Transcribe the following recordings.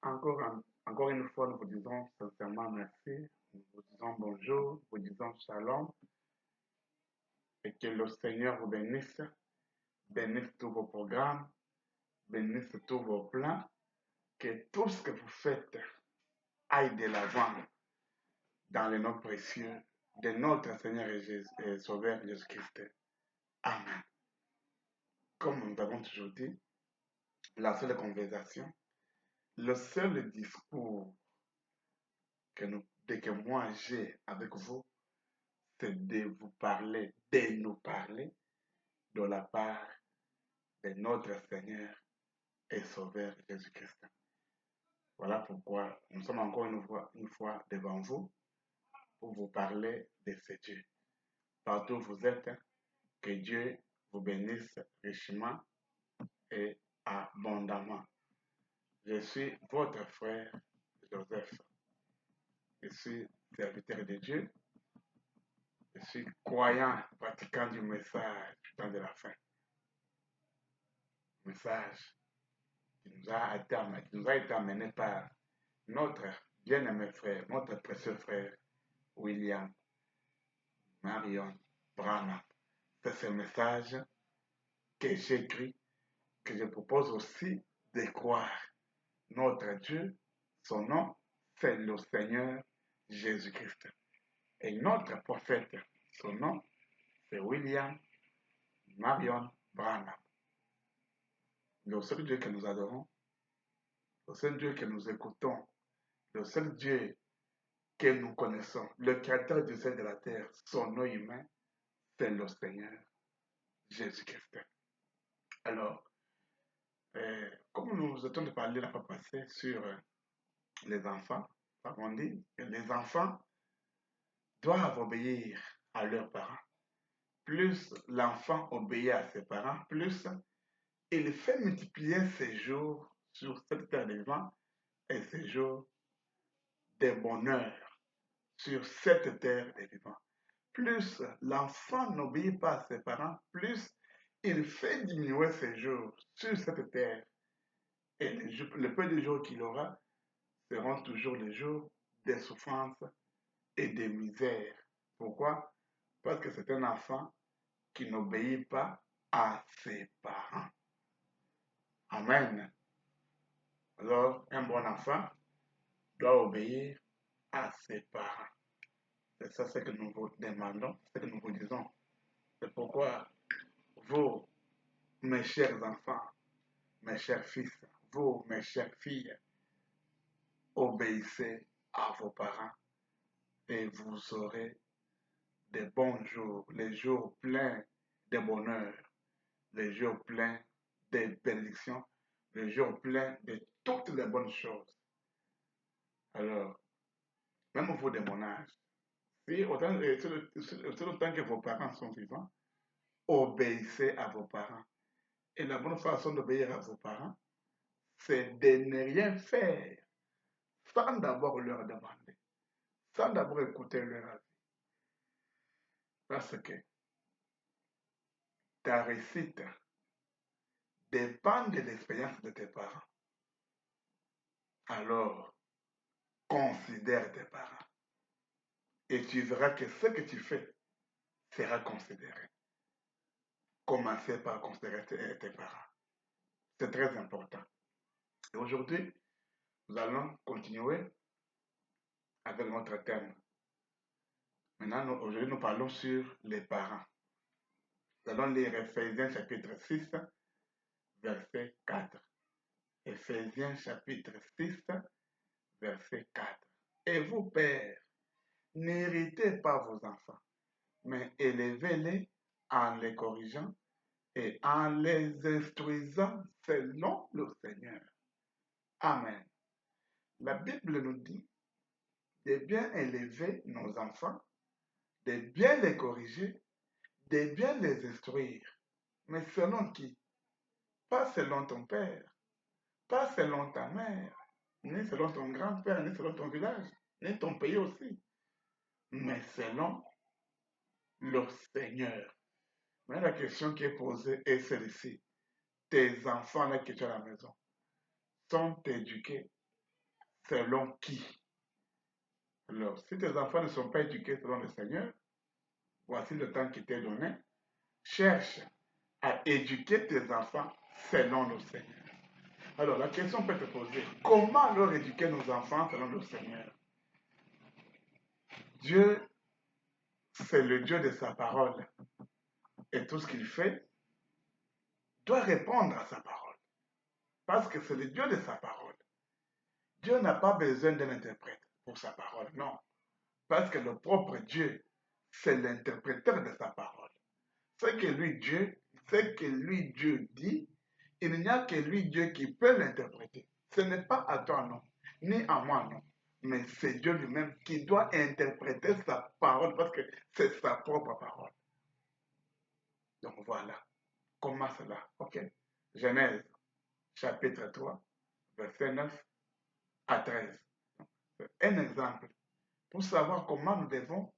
Encore une fois, nous vous disons sincèrement merci. Nous vous disons bonjour, nous vous disons shalom et que le Seigneur vous bénisse, bénisse tous vos programmes, bénisse tous vos plans, que tout ce que vous faites aille de l'avant dans le nom précieux de notre Seigneur et Sauveur Jésus-Christ. Amen. Comme nous avons toujours dit, la seule conversation, le seul discours que moi j'ai avec vous, c'est de vous parler, de nous parler de la part de notre Seigneur et Sauveur Jésus-Christ. Voilà pourquoi nous sommes encore une fois devant vous pour vous parler de ce Dieu. Partout où vous êtes, que Dieu vous bénisse richement et abondamment. Je suis votre frère Joseph. Je suis serviteur de Dieu. Je suis croyant, pratiquant du message du temps de la fin. Message qui nous a été amené par notre bien-aimé frère, notre précieux frère William Marion Branham. C'est ce message que j'écris, que je propose aussi de croire. Notre Dieu, son nom, c'est le Seigneur Jésus-Christ. Et notre prophète, son nom, c'est William Marion Branham. Le seul Dieu que nous adorons, le seul Dieu que nous écoutons, le seul Dieu que nous connaissons, le créateur du ciel et de la terre, son nom humain, c'est le Seigneur Jésus-Christ. Alors, comme nous étions de parler la fois passée sur les enfants, on dit que les enfants doivent obéir à leurs parents. Plus l'enfant obéit à ses parents, plus il fait multiplier ses jours sur cette terre de vivant et ses jours de bonheur sur cette terre de vivant. Plus l'enfant n'obéit pas à ses parents, plus il fait diminuer ses jours sur cette terre. Et le peu de jours qu'il aura seront toujours les jours de souffrance et de misère. Pourquoi? Parce que c'est un enfant qui n'obéit pas à ses parents. Amen. Alors, un bon enfant doit obéir à ses parents. C'est ça ce que nous vous demandons, ce que nous vous disons. C'est pourquoi vous, mes chers enfants, mes chers fils, vous, mes chères filles, obéissez à vos parents et vous aurez de bons jours, les jours pleins de bonheur, les jours pleins de bénédictions, les jours pleins de toutes les bonnes choses. Alors, même vous de mon âge, si autant que vos parents sont vivants, obéissez à vos parents. Et la bonne façon d'obéir à vos parents, c'est de ne rien faire sans d'abord leur demander, sans d'abord écouter leur avis. Parce que ta réussite dépend de l'expérience de tes parents. Alors, considère tes parents. Et tu verras que ce que tu fais sera considéré. Commencez par considérer tes parents. C'est très important. Et aujourd'hui, nous allons continuer avec notre thème. Maintenant, aujourd'hui, nous parlons sur les parents. Nous allons lire Ephésiens chapitre 6, verset 4. Ephésiens chapitre 6, verset 4. Et vous, pères, n'héritez pas vos enfants, mais élevez-les en les corrigeant et en les instruisant selon le Seigneur. Amen. La Bible nous dit de bien élever nos enfants, de bien les corriger, de bien les instruire. Mais selon qui? Pas selon ton père, pas selon ta mère, ni selon ton grand-père, ni selon ton village, ni ton pays aussi, mais selon le Seigneur. Mais la question qui est posée est celle-ci. Tes enfants là qui sont à la maison sont éduqués selon qui? Alors, si tes enfants ne sont pas éduqués selon le Seigneur, voici le temps qui t'est donné. Cherche à éduquer tes enfants selon le Seigneur. Alors, la question peut te poser, comment leur éduquer nos enfants selon le Seigneur? Dieu, c'est le Dieu de sa parole. Et tout ce qu'il fait doit répondre à sa parole. Parce que c'est le Dieu de sa parole. Dieu n'a pas besoin d'un interprète pour sa parole, non. Parce que le propre Dieu, c'est l'interpréteur de sa parole. Ce que lui Dieu dit, il n'y a que lui Dieu qui peut l'interpréter. Ce n'est pas à toi, non, ni à moi, non. Mais c'est Dieu lui-même qui doit interpréter sa parole parce que c'est sa propre parole. Donc voilà. Comment cela? Ok. Genèse, chapitre 3, verset 9 à 13. C'est un exemple pour savoir comment nous devons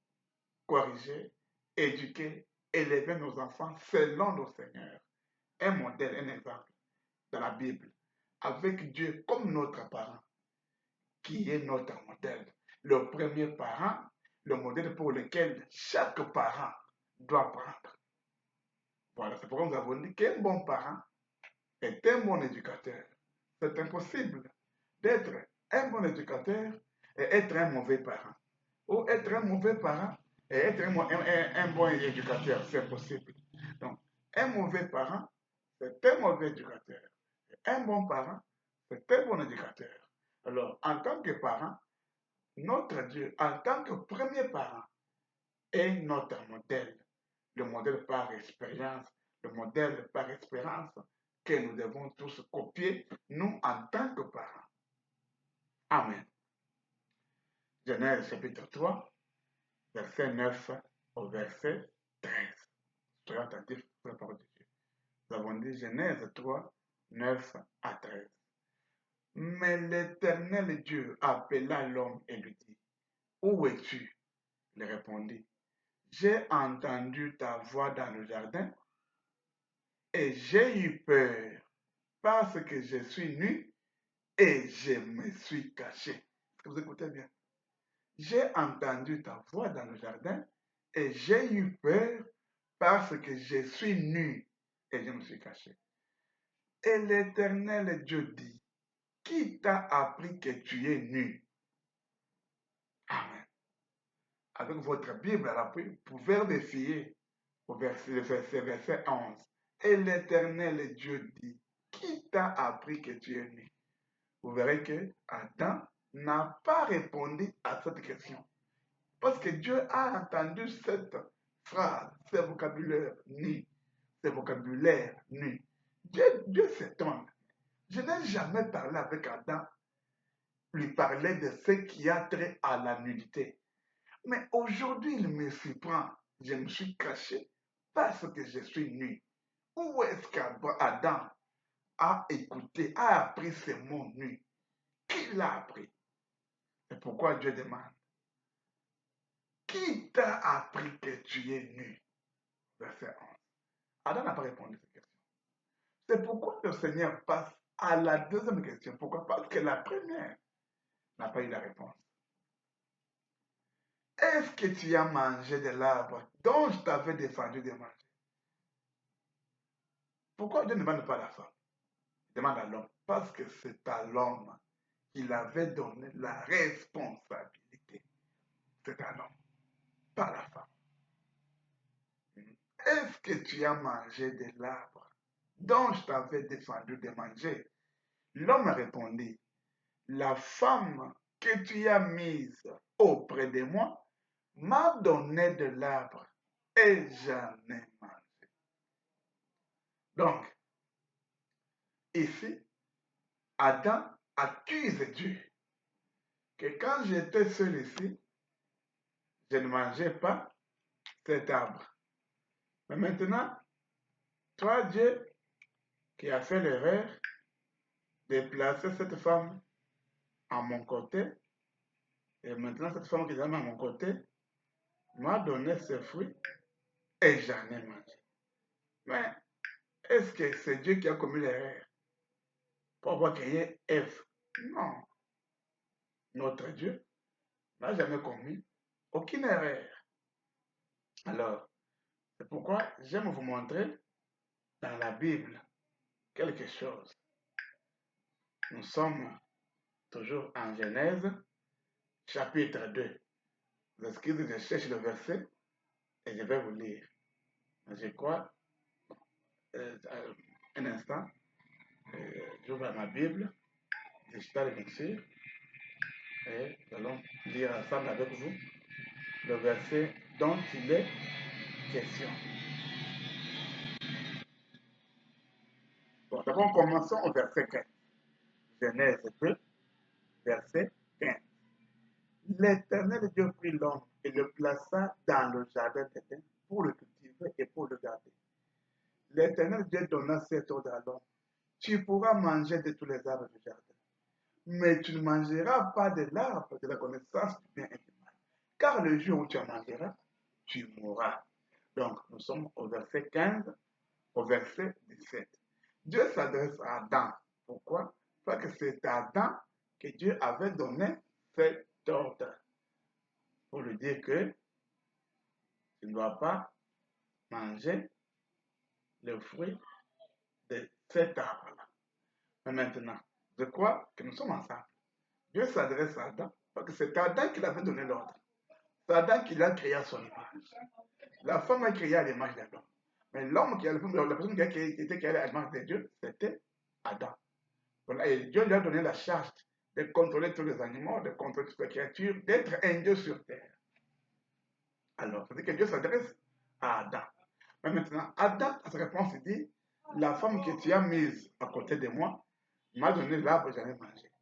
corriger, éduquer, élever nos enfants selon le Seigneur. Un modèle, un exemple dans la Bible, avec Dieu comme notre parent, qui est notre modèle. Le premier parent, le modèle pour lequel chaque parent doit prendre. Voilà, c'est pourquoi nous avons dit qu'un bon parent est un bon éducateur. C'est impossible d'être un bon éducateur et être un mauvais parent. Ou être un mauvais parent et être un bon éducateur. C'est possible. Donc, un mauvais parent, c'est un mauvais éducateur. Un bon parent, c'est un bon éducateur. Alors, en tant que parent, notre Dieu, en tant que premier parent, est notre modèle. Le modèle par expérience, le modèle par espérance que nous devons tous copier, nous, en tant que parents. Amen. Genèse chapitre 3, verset 9 au verset 13. Soyez attentifs pour la parole de Dieu. Nous avons dit Genèse 3, 9 à 13. Mais l'Éternel Dieu appela l'homme et lui dit, où es-tu? Il répondit, j'ai entendu ta voix dans le jardin et j'ai eu peur parce que je suis nu et je me suis caché. Est-ce que vous écoutez bien? J'ai entendu ta voix dans le jardin et j'ai eu peur parce que je suis nu et je me suis caché. Et l'Éternel Dieu dit, qui t'a appris que tu es nu? Amen. Avec votre Bible à l'appui, vous pouvez vérifier au verset 11. Et l'Éternel Dieu dit, qui t'a appris que tu es nu? Vous verrez que Adam n'a pas répondu à cette question. Parce que Dieu a entendu cette phrase, ce vocabulaire nu. Ce vocabulaire nu. Dieu s'étonne. Je n'ai jamais parlé avec Adam, lui parler de ce qui a trait à la nudité. Mais aujourd'hui, il me surprend. Je me suis caché parce que je suis nu. Où est-ce qu'Adam a écouté, a appris ce mot nu? Qui l'a appris? C'est pourquoi Dieu demande. Qui t'a appris que tu es nu? Verset 11. Adam n'a pas répondu à cette question. C'est pourquoi le Seigneur passe à la deuxième question. Pourquoi? Parce que la première n'a pas eu la réponse. Est-ce que tu as mangé de l'arbre dont je t'avais défendu de manger? Pourquoi Dieu ne demande pas à la femme? Il demande à l'homme. Parce que c'est à l'homme qu'il avait donné la responsabilité. C'est à l'homme, pas à la femme. Est-ce que tu as mangé de l'arbre dont je t'avais défendu de manger? L'homme répondit, la femme que tu as mise auprès de moi m'a donné de l'arbre et j'en ai mangé. Donc, ici, Adam accuse Dieu que quand j'étais seul ici, je ne mangeais pas cet arbre. Mais maintenant, toi, Dieu, qui a fait l'erreur de placer cette femme à mon côté, et maintenant cette femme qui est à mon côté m'a donné ce fruit et j'en ai mangé. Mais est-ce que c'est Dieu qui a commis l'erreur pour avoir créé Ève? Non. notre Dieu n'a jamais commis aucune erreur. Alors, c'est pourquoi j'aime vous montrer dans la Bible quelque chose. Nous sommes toujours en Genèse, chapitre 2. Vous excusez, je cherche le verset et je vais vous lire. Je crois, un instant, j'ouvre ma Bible, digitale bien sûr, et nous allons lire ensemble avec vous le verset dont il est question. Bon, d'abord, commençons au verset 15. Genèse 2, verset 15. L'Éternel Dieu prit l'homme et le plaça dans le jardin d'Éden pour le cultiver et pour le garder. L'Éternel Dieu donna cet ordre à l'homme. Tu pourras manger de tous les arbres du jardin, mais tu ne mangeras pas de l'arbre de la connaissance du bien et du mal. Car le jour où tu en mangeras, tu mourras. Donc, nous sommes au verset 15, au verset 17. Dieu s'adresse à Adam. Pourquoi? Parce que c'est à Adam que Dieu avait donné cet ordre. Pour lui dire que tu ne dois pas manger le fruit de cet arbre-là. Mais maintenant, je crois que nous sommes ensemble. Dieu s'adresse à Adam parce que c'est Adam qui l'avait donné l'ordre. C'est Adam qui l'a créé à son image. La femme a créé à l'image d'Adam. Mais l'homme qui a la personne qui était créée à l'image de Dieu, c'était Adam. Voilà, et Dieu lui a donné la charge de contrôler tous les animaux, de contrôler toutes les créatures, d'être un Dieu sur terre. Alors, c'est-à-dire que Dieu s'adresse à Adam. Mais maintenant, Adam, à sa réponse, il dit, la femme que tu as mise à côté de moi m'a donné l'arbre et j'en ai mangé.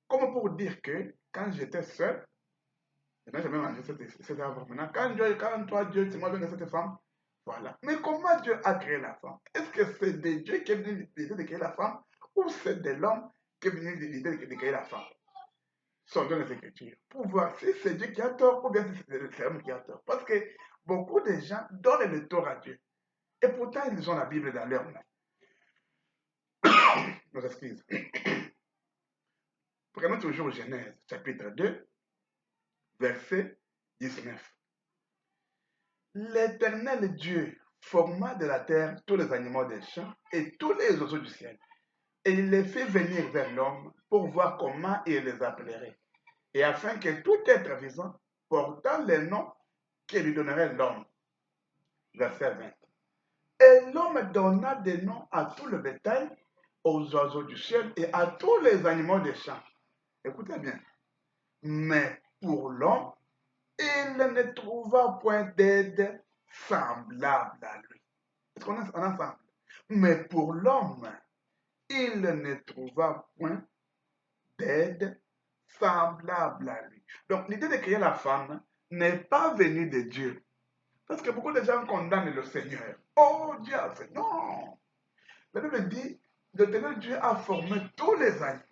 Comme pour dire que quand j'étais seul, je n'ai jamais mangé cet arbre. Maintenant, quand toi, Dieu, tu m'as donné cette femme, voilà. Mais comment Dieu a créé la femme? Est-ce que c'est de Dieu qui est venu l'idée de créer la femme ou c'est de l'homme qui est venu l'idée de créer la femme? Sont dans les Écritures pour voir si c'est Dieu qui a tort ou bien si c'est l'homme qui a tort. Parce que beaucoup de gens donnent le tort à Dieu. Et pourtant, ils ont la Bible dans leur main. Nos excuses. Prenons toujours Genèse, chapitre 2, verset 19. L'Éternel Dieu forma de la terre tous les animaux des champs et tous les oiseaux du ciel. Et il les fit venir vers l'homme pour voir comment il les appellerait. Et afin que tout être vivant portant les noms qu'il lui donnerait l'homme. Verset 20. Et l'homme donna des noms à tout le bétail, aux oiseaux du ciel et à tous les animaux des champs. Écoutez bien. Mais pour l'homme, il ne trouva point d'aide semblable à lui. Est-ce qu'on est ensemble? Mais pour l'homme, il ne trouva point d'aide semblable à lui. Donc l'idée de créer la femme n'est pas venue de Dieu. Parce que beaucoup de gens condamnent le Seigneur. Oh Dieu a fait. Non. La Bible dit, l'Éternel Dieu a formé tous les animaux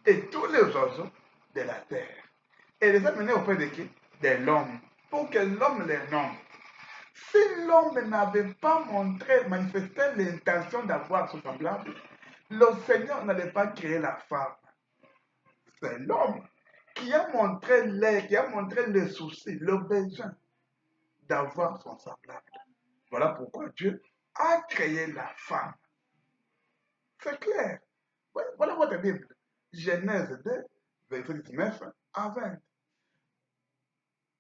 et tous les oiseaux de la terre. Et les a menés auprès de qui? De l'homme. Pour que l'homme les nomme. Si l'homme n'avait pas manifesté l'intention d'avoir son semblable, le Seigneur n'allait pas créer la femme. C'est l'homme qui a montré le souci, le besoin d'avoir son semblable. Voilà pourquoi Dieu a créé la femme. C'est clair. Voilà votre Bible. Genèse 2, verset 19 à 20.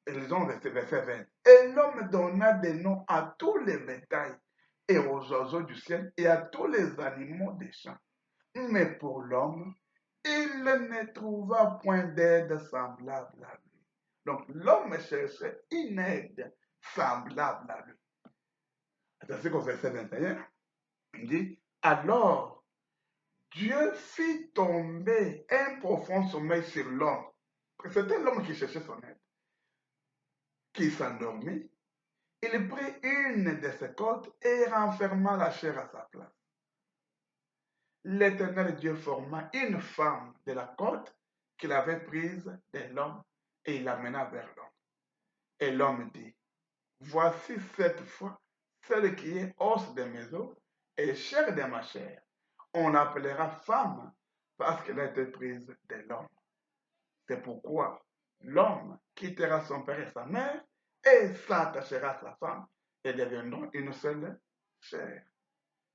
Et lisons verset 20. Et l'homme donna des noms à tous les bétails et aux oiseaux du ciel et à tous les animaux des champs. Mais pour l'homme, il ne trouva point d'aide semblable à lui. Donc l'homme cherchait une aide semblable à lui. Attention au verset 21. Il dit, alors Dieu fit tomber un profond sommeil sur l'homme. C'était l'homme qui cherchait son aide, qui s'endormit. Il prit une de ses côtes et renferma la chair à sa place. L'Éternel Dieu forma une femme de la côte qu'il avait prise de l'homme et il l'amena vers l'homme. Et l'homme dit, voici cette fois celle qui est os de mes os et chair de ma chair. On l'appellera femme parce qu'elle a été prise de l'homme. C'est pourquoi l'homme quittera son père et sa mère et s'attachera à sa femme et deviendront une seule chair.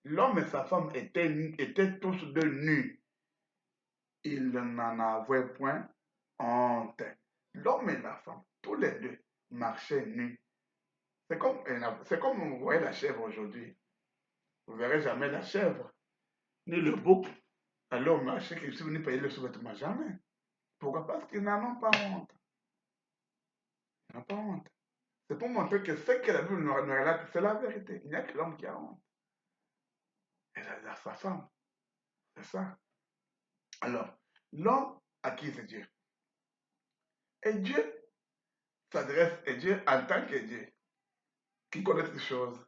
L'homme et sa femme étaient tous deux nus. Ils n'en avaient point honte. L'homme et la femme, tous les deux, marchaient nus. C'est comme vous voyez la chèvre aujourd'hui. Vous ne verrez jamais la chèvre, ni le bouc. Alors, marché qui sont venus payer le sous-vêtement, jamais. Pourquoi? Parce qu'ils n'en ont pas honte. Ils n'ont pas honte. C'est pour montrer que ce que la Bible nous relate, c'est la vérité. Il n'y a que l'homme qui a honte. Elle a sa femme. C'est ça. Alors, l'homme acquise Dieu. Et Dieu s'adresse à Dieu en tant que Dieu, qui connaît toutes choses.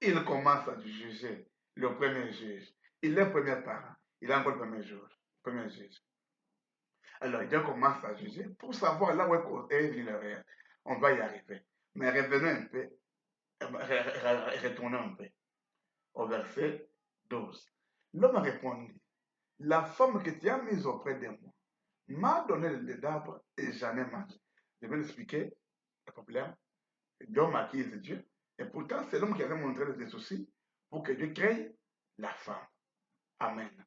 Il commence à juger le premier juge. Il est le premier parent. Il est encore le premier juge. Alors, Dieu commence à juger pour savoir là où est venu le réel. On va y arriver. Mais revenons un peu, retournons un peu au verset 12. L'homme a répondu, la femme que tu as mise auprès de moi m'a donné le d'arbre et j'en ai mangé. Je vais l'expliquer, le problème. L'homme acquise Dieu. Et pourtant, c'est l'homme qui avait montré des soucis pour que Dieu crée la femme. Amen.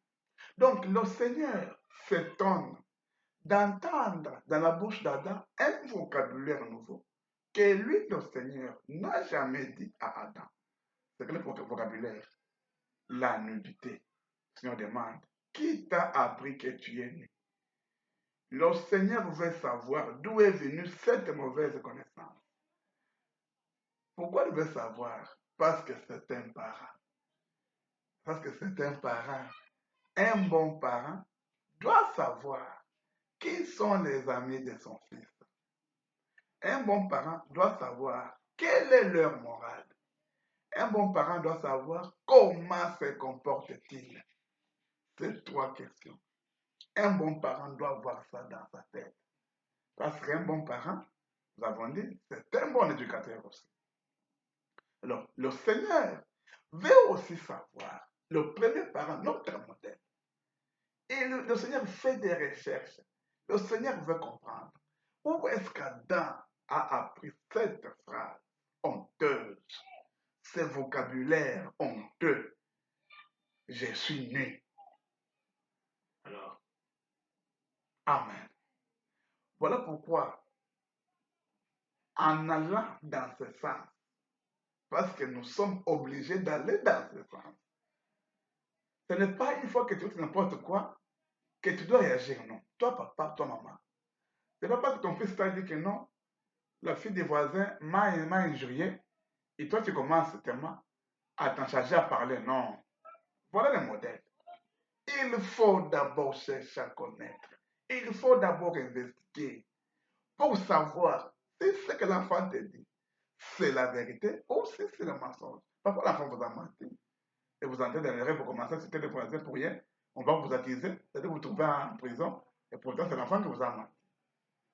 Donc, le Seigneur s'étonne d'entendre dans la bouche d'Adam un vocabulaire nouveau que lui, le Seigneur, n'a jamais dit à Adam. C'est quel vocabulaire? La nudité. Le Seigneur demande, qui t'a appris que tu es nu? Le Seigneur veut savoir d'où est venue cette mauvaise connaissance. Pourquoi il veut savoir? Parce que c'est un parent. Parce que c'est un parent. Un bon parent doit savoir qui sont les amis de son fils. Un bon parent doit savoir quelle est leur morale. Un bon parent doit savoir comment se comporte-t-il. C'est trois questions. Un bon parent doit avoir ça dans sa tête. Parce qu'un bon parent, nous avons dit, c'est un bon éducateur aussi. Alors, le Seigneur veut aussi savoir, le premier parent, notre modèle. Et le Seigneur fait des recherches. Le Seigneur veut comprendre. Où est-ce qu'Adam a appris cette phrase honteuse, ce vocabulaire honteux? Je suis né. Alors, Amen. Voilà pourquoi, en allant dans ce sens, parce que nous sommes obligés d'aller dans ce sens, ce n'est pas une fois que tu fais n'importe quoi que tu dois réagir, non. Toi, papa, toi, maman. Ce n'est pas parce que ton fils t'a dit que non, la fille des voisins m'a injurié, et toi, tu commences tellement à t'en charger à parler. Non. Voilà le modèle. Il faut d'abord chercher à connaître. Il faut d'abord investiguer pour savoir si ce que l'enfant te dit, c'est la vérité ou si c'est le mensonge. Parfois, l'enfant vous a menti. Et vous entrez dans les rêves, vous commencez à citer des voisins pour rien. On va vous accuser, c'est-à-dire vous trouver en prison. Et pourtant, c'est l'enfant qui vous a menti.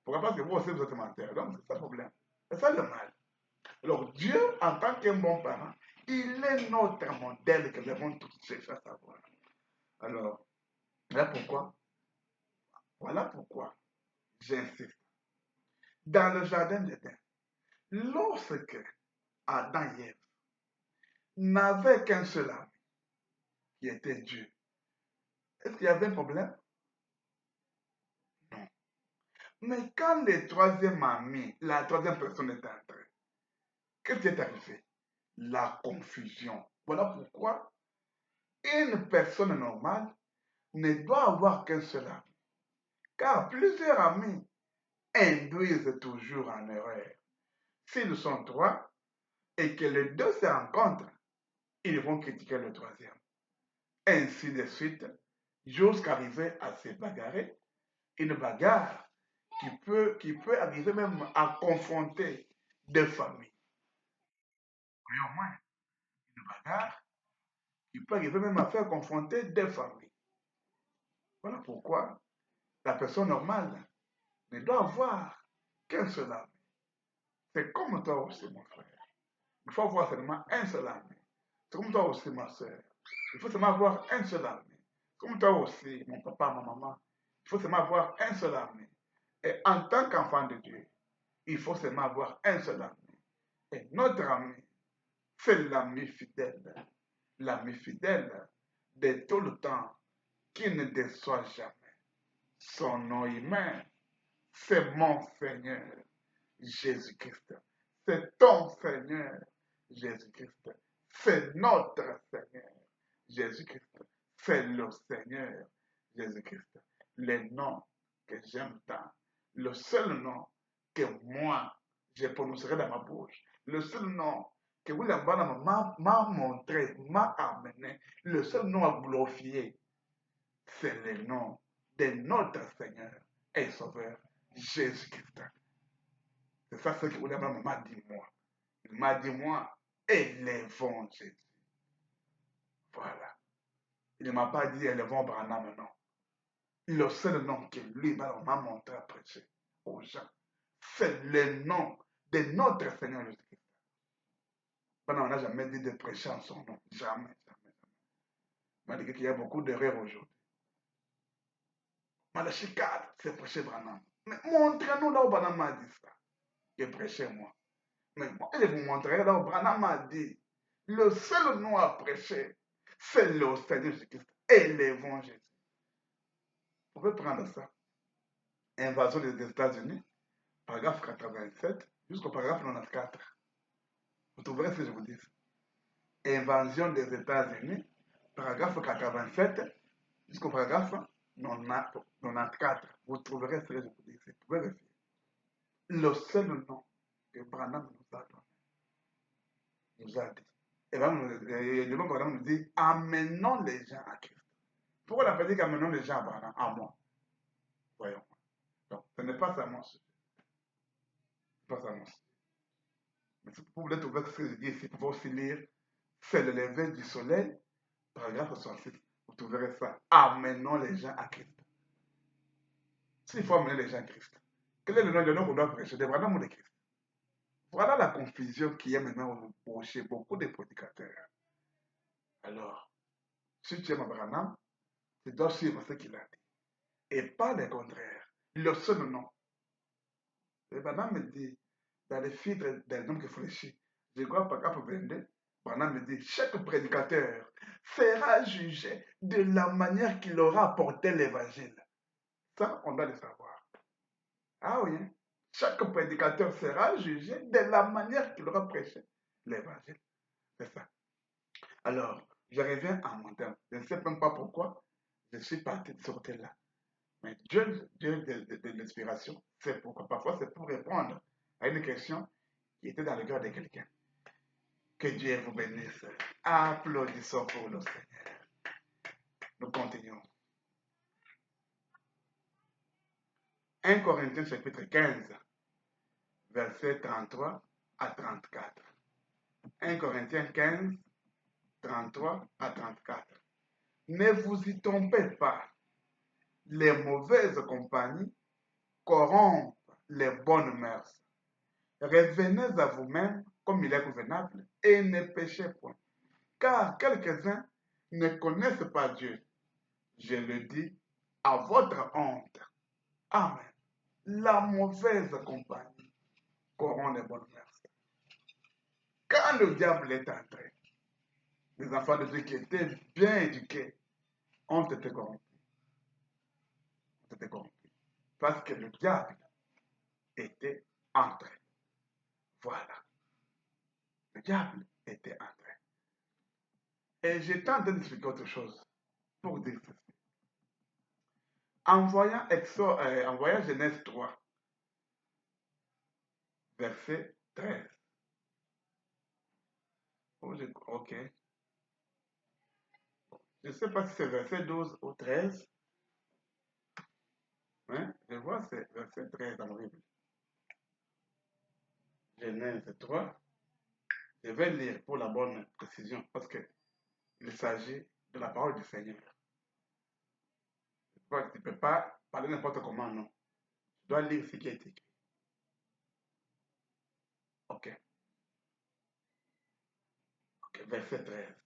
Pourquoi? Parce que vous aussi, vous êtes menteur. Donc, c'est ça le problème. C'est ça le mal. Alors, Dieu, en tant qu'un bon parent, il est notre modèle que nous devons tous chercher à savoir. Alors, voilà pourquoi j'insiste. Dans le jardin d'Éden, lorsque Adam et Ève n'avaient qu'un seul ami, qui était Dieu, est-ce qu'il y avait un problème? Non. Mais quand le troisième ami, la troisième personne est entrée, qu'est-ce qui est arrivé? La confusion. Voilà pourquoi une personne normale ne doit avoir qu'un seul ami. Car plusieurs amis induisent toujours en erreur. S'ils sont trois et que les deux se rencontrent, ils vont critiquer le troisième. Ainsi de suite, jusqu'à arriver à se bagarrer. Une bagarre qui peut arriver même à confronter deux familles. Oui, au moins, une bagarre qui peut arriver même à faire confronter deux familles. Voilà pourquoi la personne normale ne doit avoir qu'un seul ami. C'est comme toi aussi, mon frère. Il faut avoir seulement un seul ami. C'est comme toi aussi, ma soeur. Il faut seulement avoir un seul ami. Comme toi aussi, mon papa, ma maman. Il faut seulement avoir un seul ami. Et en tant qu'enfant de Dieu, il faut seulement avoir un seul ami. Et notre ami, c'est l'ami fidèle. L'ami fidèle de tout le temps, qui ne déçoit jamais. Son nom humain, c'est mon Seigneur, Jésus-Christ. C'est ton Seigneur, Jésus-Christ. C'est notre Seigneur, Jésus-Christ. C'est le Seigneur, Jésus-Christ. Le nom que j'aime tant, le seul nom que moi, je prononcerai dans ma bouche, le seul nom que William Branham m'a montré, m'a amené, le seul nom à glorifier, c'est le nom de notre Seigneur et Sauveur, Jésus-Christ. C'est ça ce que William Branham m'a dit, moi. Il m'a dit, moi, élevons Jésus. Voilà. Il ne m'a pas dit, élevons Branham, non. Le seul nom que lui m'a montré à prêcher aux gens, c'est le nom de notre Seigneur Jésus-Christ. Branham n'a jamais dit de prêcher en son nom. Jamais, jamais, jamais. Il m'a dit qu'il y a beaucoup d'erreurs aujourd'hui. Malachie 4, c'est prêcher Branham. Mais montrez-nous là où Branham m'a dit ça. Que prêchez-moi. Mais moi, je vous montrerai là où Branham m'a dit. Le seul nom à prêcher, c'est le Seigneur Jésus-Christ et l'évangile. Vous pouvez prendre ça. Invasion des États-Unis, paragraphe 87 jusqu'au paragraphe 94. Vous trouverez ce que je vous dis. Invasion des États-Unis, paragraphe 87 jusqu'au paragraphe 94. Vous trouverez ce que je vous dis. Vous pouvez vérifier. Le seul nom que Branham nous a dit. Et le nom Branham nous dit, amenons les gens à Christ. Pourquoi on n'a pas dit qu'amenons les gens à Branham, à moi? Voyons. Donc, ce n'est pas ça mon sujet. Ce n'est pas ça mon sujet. Mais si vous voulez trouver ce que je dis ici, vous pouvez aussi lire, c'est le lever du soleil, paragraphe 66. Vous trouverez ça. Amenons les gens à Christ. S'il faut amener les gens à Christ, quel est le nom qu'on doit prêcher? De Branham ou de Christ? Voilà la confusion qui est maintenant chez beaucoup de prédicateurs. Alors, si tu aimes Abraham, tu dois suivre ce qu'il a dit. Et pas le contraire. Le seul nom. Abraham me dit, dans les filtres d'un homme qui fléchit, je crois par exemple 22, Abraham me dit, chaque prédicateur sera jugé de la manière qu'il aura apporté l'évangile. Ça, on doit le savoir. Ah oui, hein? Chaque prédicateur sera jugé de la manière qu'il aura prêché l'évangile. C'est ça. Alors, je reviens à mon terme. Je ne sais même pas pourquoi je suis parti de ce côté-là. Mais Dieu de l'inspiration, c'est pourquoi. Parfois, c'est pour répondre à une question qui était dans le cœur de quelqu'un. Que Dieu vous bénisse. Applaudissons pour le Seigneur. Nous continuons. 1 Corinthiens chapitre 15, versets 33 à 34. 1 Corinthiens 15, 33 à 34. Ne vous y trompez pas. Les mauvaises compagnies corrompent les bonnes mœurs. Revenez à vous-même comme il est convenable et ne péchez point. Car quelques-uns ne connaissent pas Dieu. Je le dis à votre honte. Amen. La mauvaise compagnie corrompt les bonnes mœurs. Quand le diable est entré, les enfants de Dieu qui étaient bien éduqués ont été corrompus. Parce que le diable était entré. Voilà. Le diable était entré. Et j'ai tenté d'expliquer autre chose pour dire ceci. En voyant Genèse 3, verset 13. Ok. Je ne sais pas si c'est verset 12 ou 13. Hein? Je vois c'est verset 13 dans la Bible. Genèse 3. Je vais lire pour la bonne précision parce qu'il s'agit de la parole du Seigneur. Tu ne peux pas parler n'importe comment, non. Tu dois lire ce qui est écrit. Ok. Verset 13.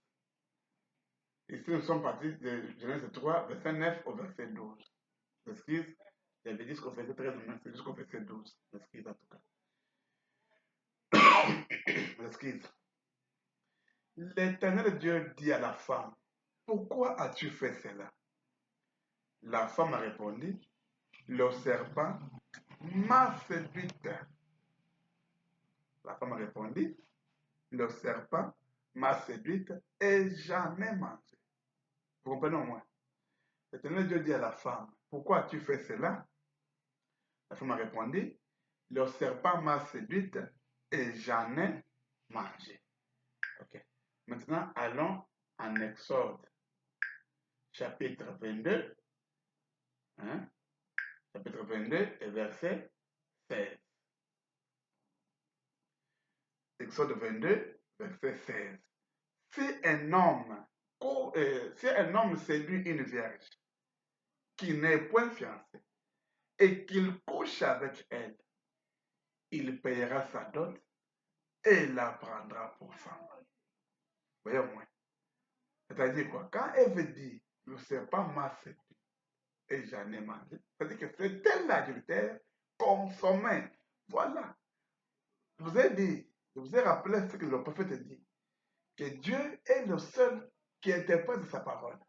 Ici, nous sommes partis de Genèse 3, verset 9 au verset 12. Excuse, J'avais dit jusqu'au verset 13, mais c'est jusqu'au verset 12. Excuse en tout cas. Excuse. L'Éternel Dieu dit à la femme, pourquoi as-tu fait cela? La femme a répondu, le serpent m'a séduite. La femme a répondu, le serpent m'a séduite et j'en ai mangé. Vous comprenez au moins? L'Éternel Dieu dit à la femme, pourquoi as-tu fait cela? La femme a répondu, le serpent m'a séduite et j'en ai mangé. Ok. Maintenant, allons en Exode, chapitre 22, hein? Chapitre 22 et verset 16. Exode 22, verset 16. Si un homme, séduit une vierge qui n'est point fiancée et qu'il couche avec elle, il payera sa dot et la prendra pour femme. Voyez au moins. C'est-à-dire quoi? Quand elle veut dire, le serpent m'a séduit et j'en ai mangé, c'est-à-dire que c'était l'adultère consommé. Voilà. Je vous ai dit, je vous ai rappelé ce que le prophète dit, que Dieu est le seul qui interprète sa parole.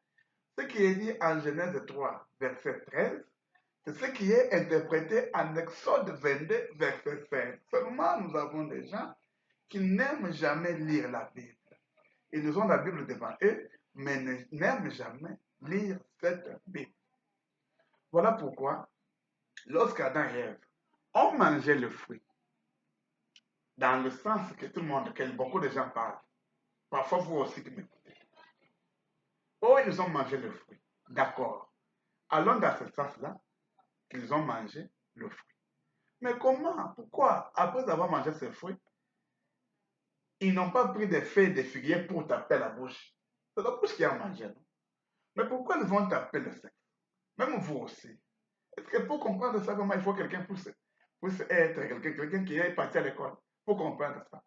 Ce qui est dit en Genèse 3, verset 13, c'est ce qui est interprété en Exode 22, verset 16. Seulement, nous avons des gens qui n'aiment jamais lire la Bible. Ils ont la Bible devant eux, mais n'aiment jamais lire cette Bible. Voilà pourquoi, lorsqu'Adam et Ève ont mangé le fruit, dans le sens que tout le monde, que beaucoup de gens parlent, parfois vous aussi qui m'écoutez, oh, ils ont mangé le fruit, d'accord. Allons dans ce sens-là, qu'ils ont mangé le fruit. Mais comment? Pourquoi, après avoir mangé ce fruit, ils n'ont pas pris des feuilles de figuier pour taper la bouche? C'est la bouche qui a mangé, non? Mais pourquoi ils vont taper le sexe? Même vous aussi. Est-ce que pour comprendre ça, comment il faut quelqu'un puisse être quelqu'un qui est parti à l'école pour comprendre ça?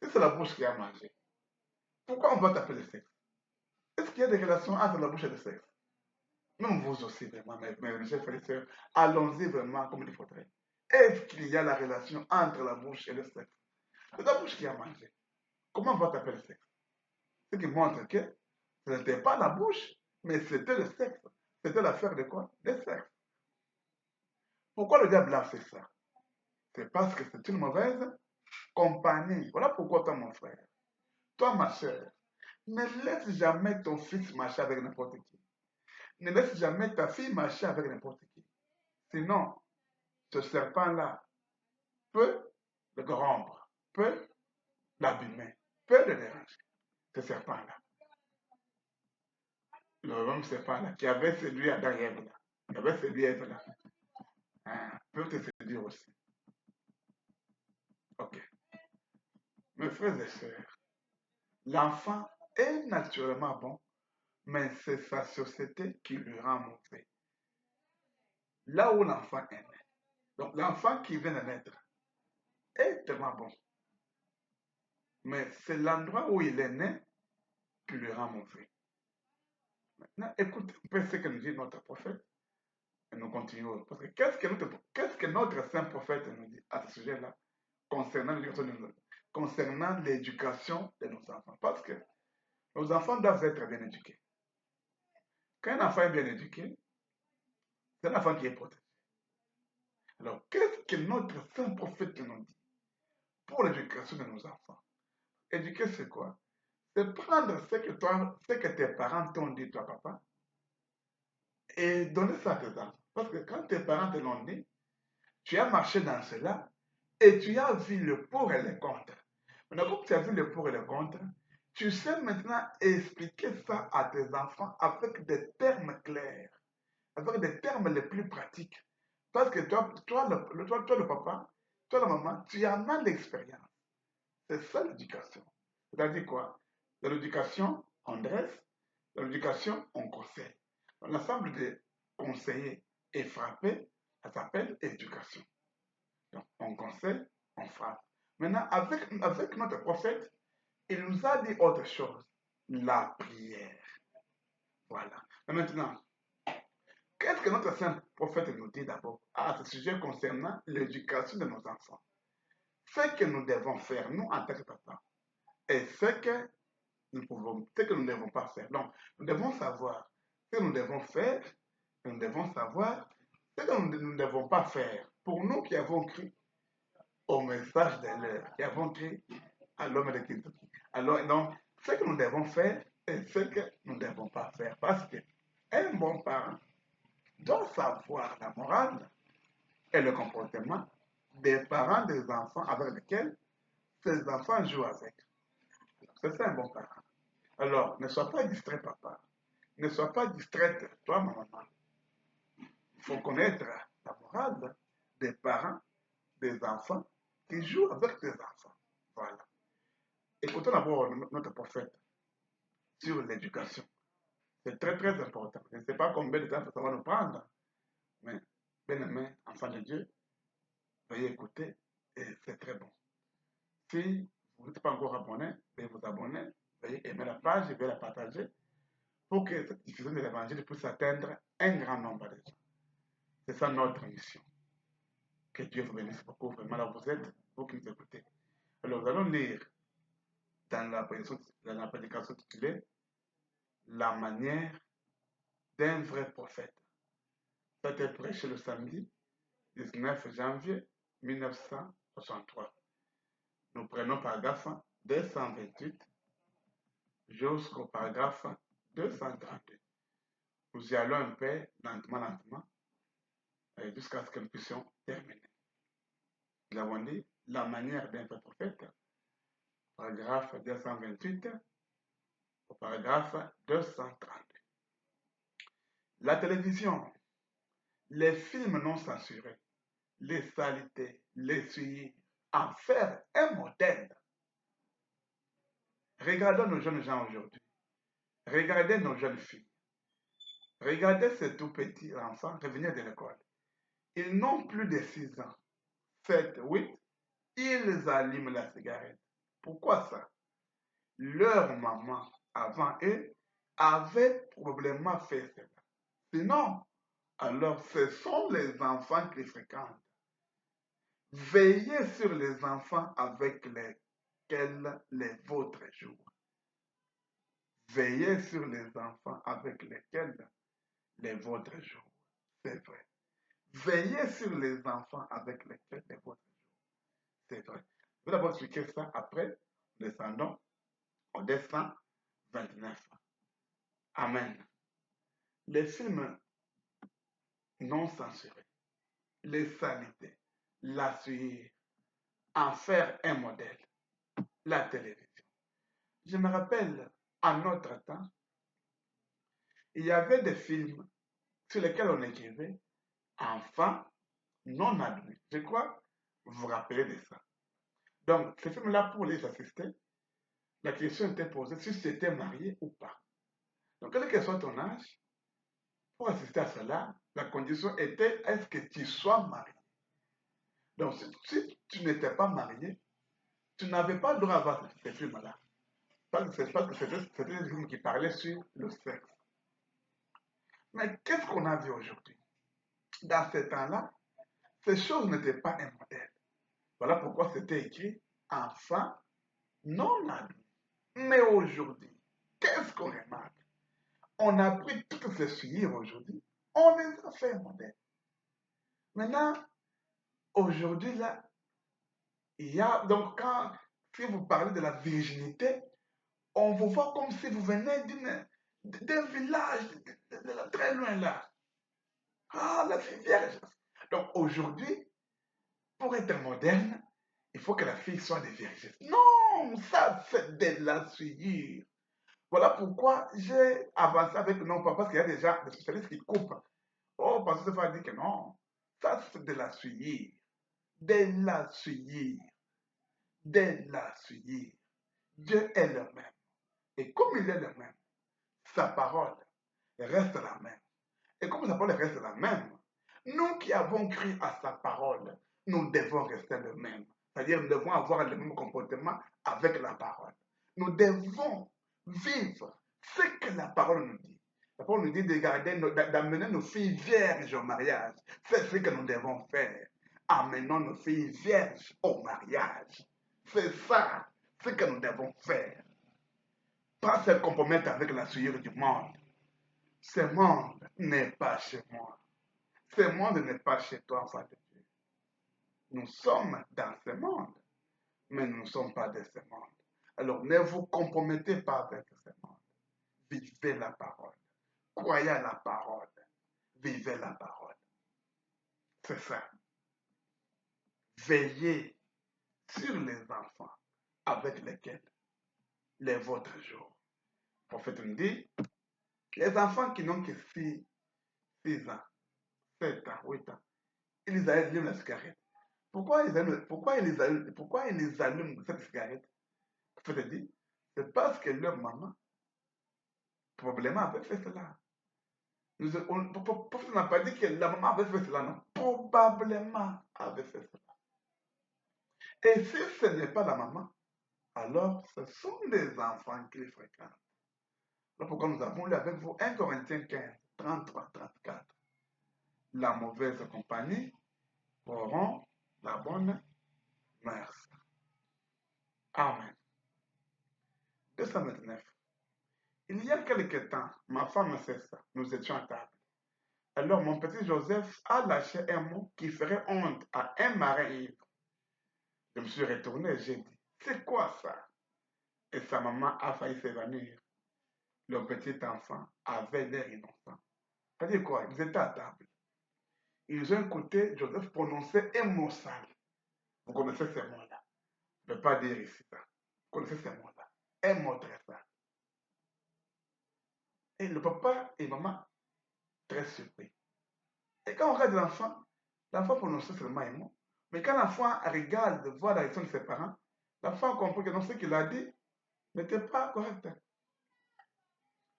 Si c'est la bouche qui a mangé, pourquoi on va taper le sexe? Est-ce qu'il y a des relations entre la bouche et le sexe? Même vous aussi, vraiment, mes chers frères et sœurs, allons-y vraiment comme il faudrait. Est-ce qu'il y a la relation entre la bouche et le sexe? C'est la bouche qui a mangé. Comment on va taper le sexe? Ce qui montre que ce n'était pas la bouche, mais c'était le sexe. C'était l'affaire de quoi? Le sexe. Pourquoi le diable a fait ça? C'est parce que c'est une mauvaise compagnie. Voilà pourquoi toi, mon frère, toi, ma soeur, ne laisse jamais ton fils marcher avec n'importe qui. Ne laisse jamais ta fille marcher avec n'importe qui. Sinon, ce serpent-là peut le corrompre, peut l'abîmer, peut le déranger. Ce serpent-là. Le même serpent-là qui avait séduit Adam et Ève, qui avait séduit Ève là, peut te séduire aussi. Ok. Mes frères et sœurs, l'enfant est naturellement bon, mais c'est sa société qui lui rend mauvais. Là où l'enfant est né. Donc l'enfant qui vient de naître est tellement bon, mais c'est l'endroit où il est né qui lui rend mauvais. Maintenant, écoutez un peu ce que nous dit notre prophète et nous continuons. Parce que qu'est-ce que notre saint prophète nous dit à ce sujet-là concernant l'éducation de nos enfants? Parce que nos enfants doivent être bien éduqués. Quand un enfant est bien éduqué, c'est un enfant qui est protégé. Alors, qu'est-ce que notre saint prophète nous dit pour l'éducation de nos enfants? Éduquer, c'est quoi? C'est prendre ce que tes parents t'ont dit, toi, papa, et donner ça à tes enfants. Parce que quand tes parents te l'ont dit, tu as marché dans cela et tu as vu le pour et le contre. Maintenant, comme tu as vu le pour et le contre, tu sais maintenant expliquer ça à tes enfants avec des termes clairs, avec des termes les plus pratiques. Parce que toi, le papa, toi, la maman, tu en as l'expérience. C'est ça l'éducation. C'est-à-dire quoi? Dans l'éducation, on dresse, dans l'éducation, on conseille. L'ensemble de conseiller et frapper, ça s'appelle éducation. Donc, on conseille, on frappe. Maintenant, avec notre prophète, il nous a dit autre chose, la prière. Voilà. Et maintenant, qu'est-ce Qu'est-ce que notre saint prophète nous dit d'abord à ce sujet concernant l'éducation de nos enfants? Ce que nous devons faire, nous, en tant que papa, et ce que nous ne devons pas faire. Donc, nous devons savoir ce que nous devons faire, nous devons savoir ce que nous ne devons pas faire. Pour nous qui avons cru au message de l'heure, qui avons cru à l'homme de Christ. Alors, donc, ce que nous devons faire et ce que nous ne devons pas faire. Parce que un bon parent doit savoir la morale et le comportement des parents des enfants avec lesquels ces enfants jouent avec. C'est ça un bon parent. Alors, ne sois pas distrait, papa. Ne sois pas distraite, toi, ma maman. Il faut connaître la morale des parents, des enfants qui jouent avec tes enfants. Voilà. Écoutons d'abord notre prophète sur l'éducation. C'est très, très important. Je ne sais pas combien de temps ça va nous prendre, mais bien aimé, enfant de Dieu, veuillez écouter et c'est très bon. Si vous n'êtes pas encore abonné, veuillez vous abonner, veuillez aimer la page et veuillez la partager pour que cette diffusion de l'évangile puisse atteindre un grand nombre de gens. C'est ça notre mission. Que Dieu vous bénisse beaucoup, vraiment là vous êtes, vous qui nous écoutez. Alors nous allons lire dans la prédication titulée La manière d'un vrai prophète. Ça a été prêché le samedi 19 janvier 1963. Nous prenons paragraphe 228 jusqu'au paragraphe 232. Nous y allons un peu lentement, jusqu'à ce que nous puissions terminer. Nous avons dit la manière d'un vrai prophète, paragraphe 228 au paragraphe 232. La télévision, les films non censurés, les saletés, les souillures, en faire un modèle. Regardons nos jeunes gens aujourd'hui. Regardez nos jeunes filles. Regardez ces tout petits enfants revenir de l'école. Ils n'ont plus de 6 ans, 7, 8. Ils allument la cigarette. Pourquoi ça? Leur maman, avant eux, avait probablement fait cela. Sinon, alors ce sont les enfants qui fréquentent. Veillez sur les enfants avec lesquels les vôtres jouent. Veillez sur les enfants avec lesquels les vôtres jouent. C'est vrai. Veillez sur les enfants avec lesquels les vôtres jouent. C'est vrai. Je vais d'abord expliquer ça après. Descendons au dessin 29. Amen. Les films non censurés, les saletés, la suie, en faire un modèle, la télévision. Je me rappelle, à notre temps, il y avait des films sur lesquels on écrivait enfants non adultes. Je crois vous vous rappelez de ça. Donc, ces films-là, pour les assister, la question était posée si tu étais marié ou pas. Donc, quel que soit ton âge, pour assister à cela, la condition était est-ce que tu sois marié. Donc, si tu n'étais pas marié, tu n'avais pas le droit à voir ces films-là. Parce que c'était des films qui parlaient sur le sexe. Mais qu'est-ce qu'on a vu aujourd'hui? Dans ces temps-là, ces choses n'étaient pas un modèle. Voilà pourquoi c'était écrit enfant non adulte. Mais aujourd'hui, qu'est-ce qu'on remarque? On a pris toutes ces filles aujourd'hui, on les a fait un modèle. Maintenant, aujourd'hui, là, il y a, donc si vous parlez de la virginité, on vous voit comme si vous venez d'un village très loin là. Ah, la fille vierge. Donc aujourd'hui, pour être moderne, il faut que la fille soit des vierges. Non, ça c'est de la souillure. Voilà pourquoi j'ai avancé avec le nom, parce qu'il y a déjà des spécialistes qui coupent. Oh, parce que ça veut dire que non, ça c'est de la souillure. De la souillure. De la souillure. Dieu est le même. Et comme il est le même, sa parole reste la même. Et comme sa parole reste la même, nous qui avons cru à sa parole, nous devons rester le même. C'est-à-dire, nous devons avoir le même comportement avec la parole. Nous devons vivre ce que la parole nous dit. La parole nous dit de garder, d'amener nos filles vierges au mariage. C'est ce que nous devons faire. Amenons nos filles vierges au mariage. C'est ça ce que nous devons faire. Pas se compromettre avec la souillure du monde. Ce monde n'est pas chez moi. Ce monde n'est pas chez toi, enfant de Dieu. Nous sommes dans ce monde, mais nous ne sommes pas de ce monde. Alors ne vous compromettez pas avec ce monde. Vivez la parole. Croyez à la parole. Vivez la parole. C'est ça. Veillez sur les enfants avec lesquels les vôtres jours. Le prophète nous dit, les enfants qui n'ont que 6 ans, 7 ans, 8 ans, ils allument la cigarette. Pourquoi ils les allument cette cigarette? Le prophète dit, c'est parce que leur maman, probablement, avait fait cela. Le prophète n'a pas dit que la maman avait fait cela, non. Probablement avait fait cela. Et si ce n'est pas la maman, alors ce sont les enfants qui fréquentent. Voilà pourquoi nous avons lu avec vous 1 Corinthiens 15, 33, 34. La mauvaise compagnie auront la bonne mœurs. Amen. 229. Il y a quelque temps, ma femme sait ça, nous étions à table. Alors mon petit Joseph a lâché un mot qui ferait honte à un marin ivre. Je me suis retourné et j'ai dit, c'est quoi ça? Et sa maman a failli s'évanouir. Le petit enfant avait l'air innocent. C'est-à-dire quoi? Ils étaient à table. Ils ont écouté Joseph prononcer un mot sale. Vous connaissez ces mots-là. Je ne vais pas dire ici ça. Vous connaissez ces mots-là. Un mot très sale. Et le papa et maman, très surpris. Et quand on regarde l'enfant prononçait seulement un mot. Mais quand l'enfant regarde, voit la réaction de ses parents, l'enfant comprend que non, ce qu'il a dit n'était pas correct.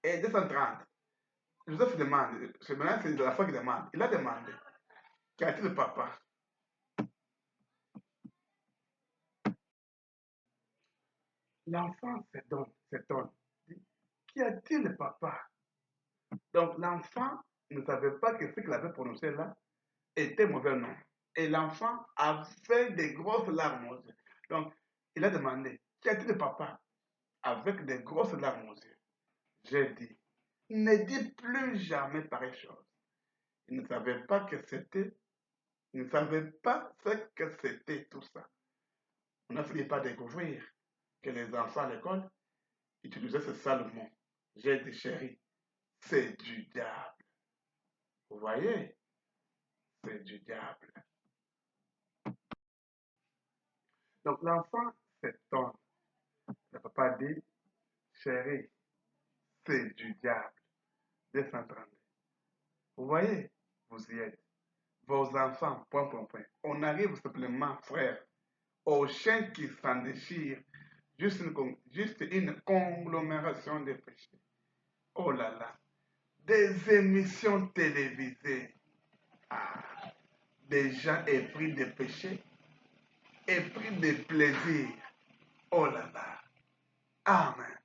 Et 230, Joseph demande, c'est l'enfant qui demande, il a demandé, qu'y a-t-il le papa? L'enfant s'étonne, dit, qu'y a-t-il le papa? Donc l'enfant ne savait pas que ce qu'il avait prononcé là était mauvais nom. Et l'enfant avait des grosses larmes aux yeux. Donc il a demandé, qu'y a-t-il le papa? Avec des grosses larmes aux yeux. J'ai dit, ne dis plus jamais pareille chose. Il ne savait pas que c'était, il ne savait pas ce que c'était tout ça. On a fini par découvrir que les enfants à l'école utilisaient ce sale mot. J'ai dit, chérie, c'est du diable. Vous voyez, c'est du diable. Donc l'enfant s'étonne. Le papa dit, chérie, c'est du diable. 232. Vous voyez, vous y êtes. Vos enfants, point, point, point. On arrive simplement, frère, au chien qui s'en déchire, juste une conglomération de péchés. Oh là là, des émissions télévisées. Ah, des gens épris de péché, épris de plaisir. Oh là là. Amen.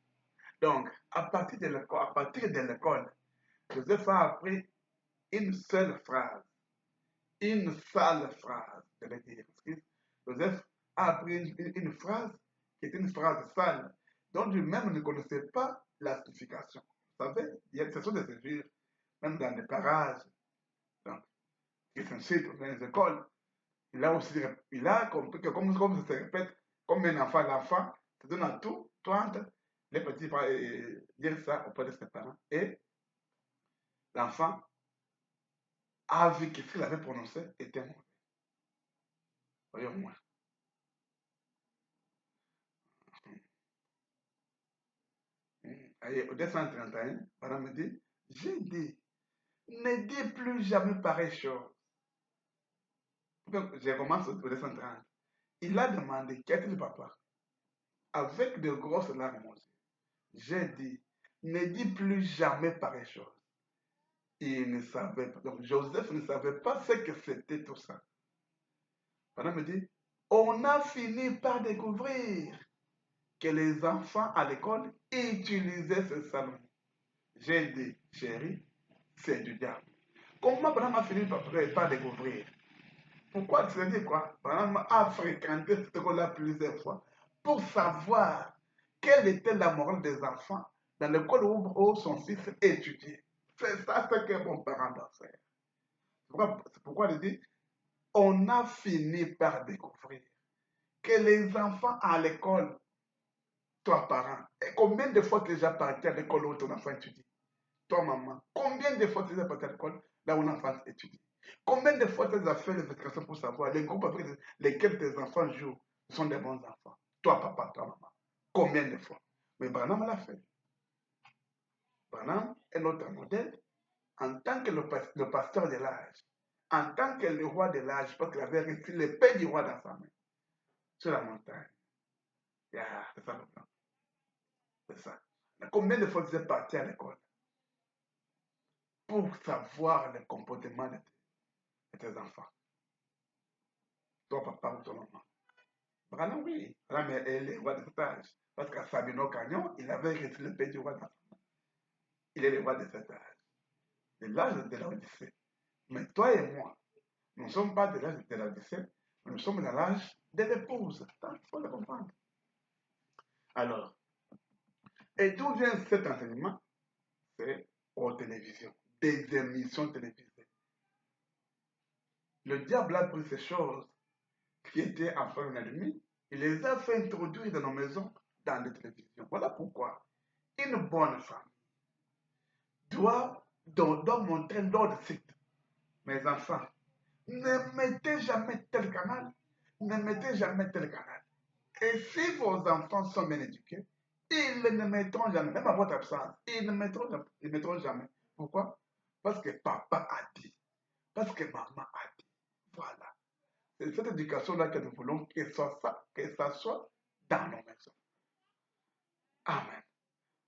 Donc, à partir de l'école, Joseph a appris une seule phrase. Une sale phrase, je vais dire. Joseph a appris une phrase qui est une phrase sale, dont lui-même ne connaissait pas la signification. Vous savez, ce sont des injures, même dans les parages, donc, qui s'incitent dans les écoles. Il a compris que comme ça se répète, comme un enfant, l'enfant se donne à tout, tente les petits dire ça auprès de ses parents. Et l'enfant a vu que ce qu'il avait prononcé était mauvais. Voyons moi. Au 231, parent me dit, j'ai dit, ne dis plus jamais pareille chose. Donc, je commence au 230. Il a demandé, qu'est-ce le papa? Avec de grosses larmes aux yeux. J'ai dit, ne dis plus jamais pareille chose. Il ne savait pas. Donc, Joseph ne savait pas ce que c'était tout ça. Parent me dit, on a fini par découvrir que les enfants à l'école utilisaient ce salon. J'ai dit, chérie, c'est du diable. Comment Branham a fini par découvrir? Pourquoi tu as dit quoi? Branham a fréquenté cette école-là plusieurs fois pour savoir quelle était la morale des enfants dans l'école où son fils étudiait. C'est ça ce que mon parent doit faire. C'est pourquoi je dis, on a fini par découvrir que les enfants à l'école, toi parent, et combien de fois tu es déjà parti à l'école où ton enfant étudie? Toi maman, combien de fois tu es déjà parti à l'école là où ton enfant étudie? Combien de fois tu as fait les vérifications pour savoir les groupes avec lesquels tes enfants jouent sont des bons enfants? Toi papa, toi maman, combien de fois? Mais Branham l'a fait. Branham est notre modèle en tant que le pasteur de l'âge, en tant que le roi de l'âge, parce qu'il avait reçu l'épée du roi dans sa main, sur la montagne. Yeah, c'est ça le plan. C'est ça. Mais combien de fois tu es parti à l'école pour savoir le comportement de tes enfants? Toi, papa ou ton maman. Branham, oui. Branham est le roi de cet âge. Parce qu'à Sabino Canyon, il avait reçu l'épée du roi dans sa main. Il est le roi de cet âge. De l'âge de l'Odyssée. Mais toi et moi, nous ne sommes pas de l'âge de l'Odyssée, mais nous sommes dans l'âge de l'épouse. Il faut le comprendre. Alors, et d'où vient cet enseignement? C'est aux télévisions, des émissions télévisées. Le diable a pris ces choses qui étaient en forme d'ennemi, il les a fait introduire dans nos maisons, dans les télévisions. Voilà pourquoi une bonne femme doit montrer l'ordre strict. Mes enfants, ne mettez jamais tel canal, ne mettez jamais tel canal. Et si vos enfants sont bien éduqués, ils ne mettront jamais, même à votre absence, ils ne mettront jamais. Pourquoi? Parce que papa a dit, parce que maman a dit. Voilà. C'est cette éducation-là que nous voulons que ça soit dans nos maisons. Amen.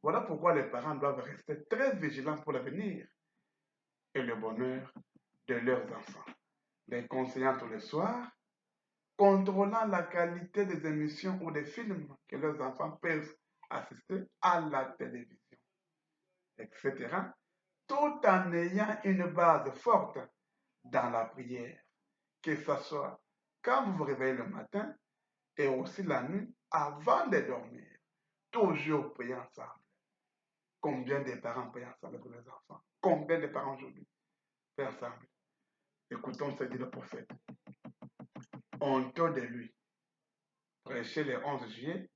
Voilà pourquoi les parents doivent rester très vigilants pour l'avenir et le bonheur de leurs enfants. Les conseillant tous les soirs, contrôlant la qualité des émissions ou des films que leurs enfants peuvent assister à la télévision, etc. Tout en ayant une base forte dans la prière, que ce soit quand vous vous réveillez le matin et aussi la nuit avant de dormir. Toujours prier ensemble. Combien de parents prient ensemble pour les enfants? Combien de parents aujourd'hui prient ensemble? Écoutons ce que dit le prophète. Honteux de lui. Prêché le 11 juillet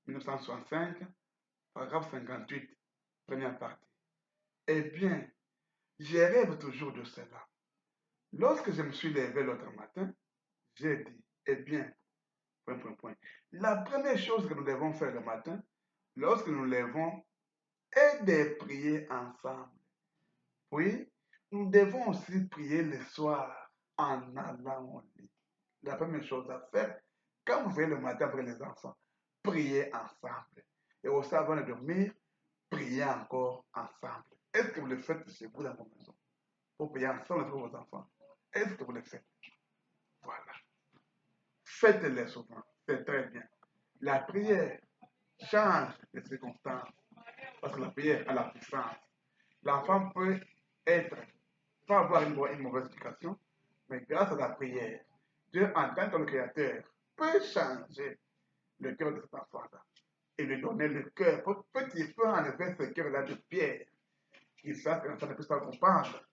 1965, paragraphe 58, première partie. Eh bien, je rêve toujours de cela. Lorsque je me suis levé l'autre matin, j'ai dit, eh bien, point. La première chose que nous devons faire le matin, lorsque nous nous levons, est de prier ensemble. Oui, nous devons aussi prier le soir en allant au lit. La première chose à faire, quand vous venez le matin avec les enfants, priez ensemble. Et aussi avant de dormir, priez encore ensemble. Est-ce que vous le faites chez vous dans vos maisons? Pour prier ensemble avec vos enfants. Est-ce que vous le faites? Voilà. Faites-le souvent. C'est très bien. La prière change les circonstances. Parce que la prière a la puissance. L'enfant peut avoir une mauvaise éducation, mais grâce à la prière, Dieu, en tant que le Créateur, peut changer le cœur de cet enfant-là et lui donner le cœur. Peut-il peut enlever ce cœur-là de pierre, qui fasse que l'enfant ne puisse pas comprendre,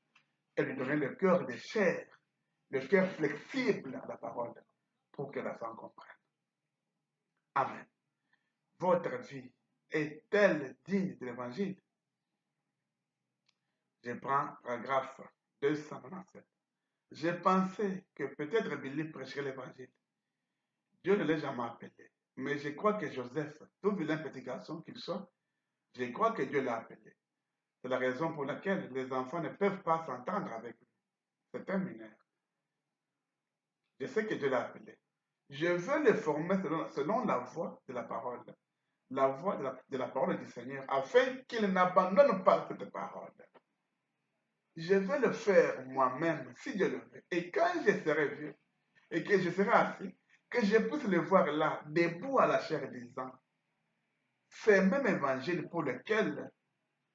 et lui donner le cœur de chair, le cœur flexible à la parole, pour que l'enfant comprenne. Amen. Votre vie est-elle digne de l'évangile? Je prends paragraphe 297. J'ai pensé que peut-être Billy prêcherait l'évangile. Dieu ne l'a jamais appelé. Mais je crois que Joseph, tout vilain petit garçon qu'il soit, je crois que Dieu l'a appelé. C'est la raison pour laquelle les enfants ne peuvent pas s'entendre avec lui. C'est un mineur. Je sais que Dieu l'a appelé. Je veux le former selon la voix de la parole. La voix de la parole du Seigneur, afin qu'il n'abandonne pas cette parole. Je vais le faire moi-même, si Dieu le veut. Et quand je serai vieux, et que je serai assis, que je puisse le voir là, debout à la chair disant, c'est le même évangile pour lequel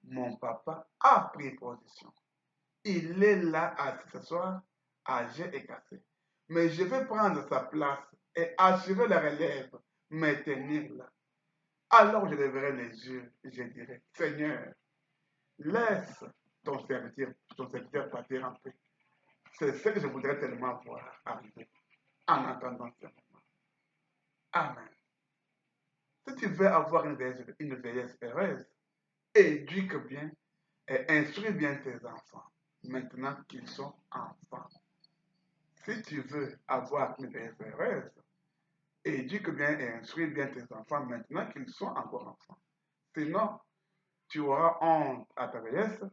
mon papa a pris position. Il est là à s'asseoir, âgé et cassé. Mais je vais prendre sa place et assurer la relève, me tenir là. Alors je lèverai les yeux et je dirai, Seigneur, laisse ton serviteur partir en paix. C'est ce que je voudrais tellement voir arriver en entendant ce moment. Amen. Si tu veux avoir une vieillesse heureuse, éduque bien et instruis bien tes enfants, maintenant qu'ils sont enfants. Si tu veux avoir une vieillesse heureuse, éduque bien et instruis bien tes enfants maintenant qu'ils sont encore enfants. Sinon, tu auras honte à ta vieillesse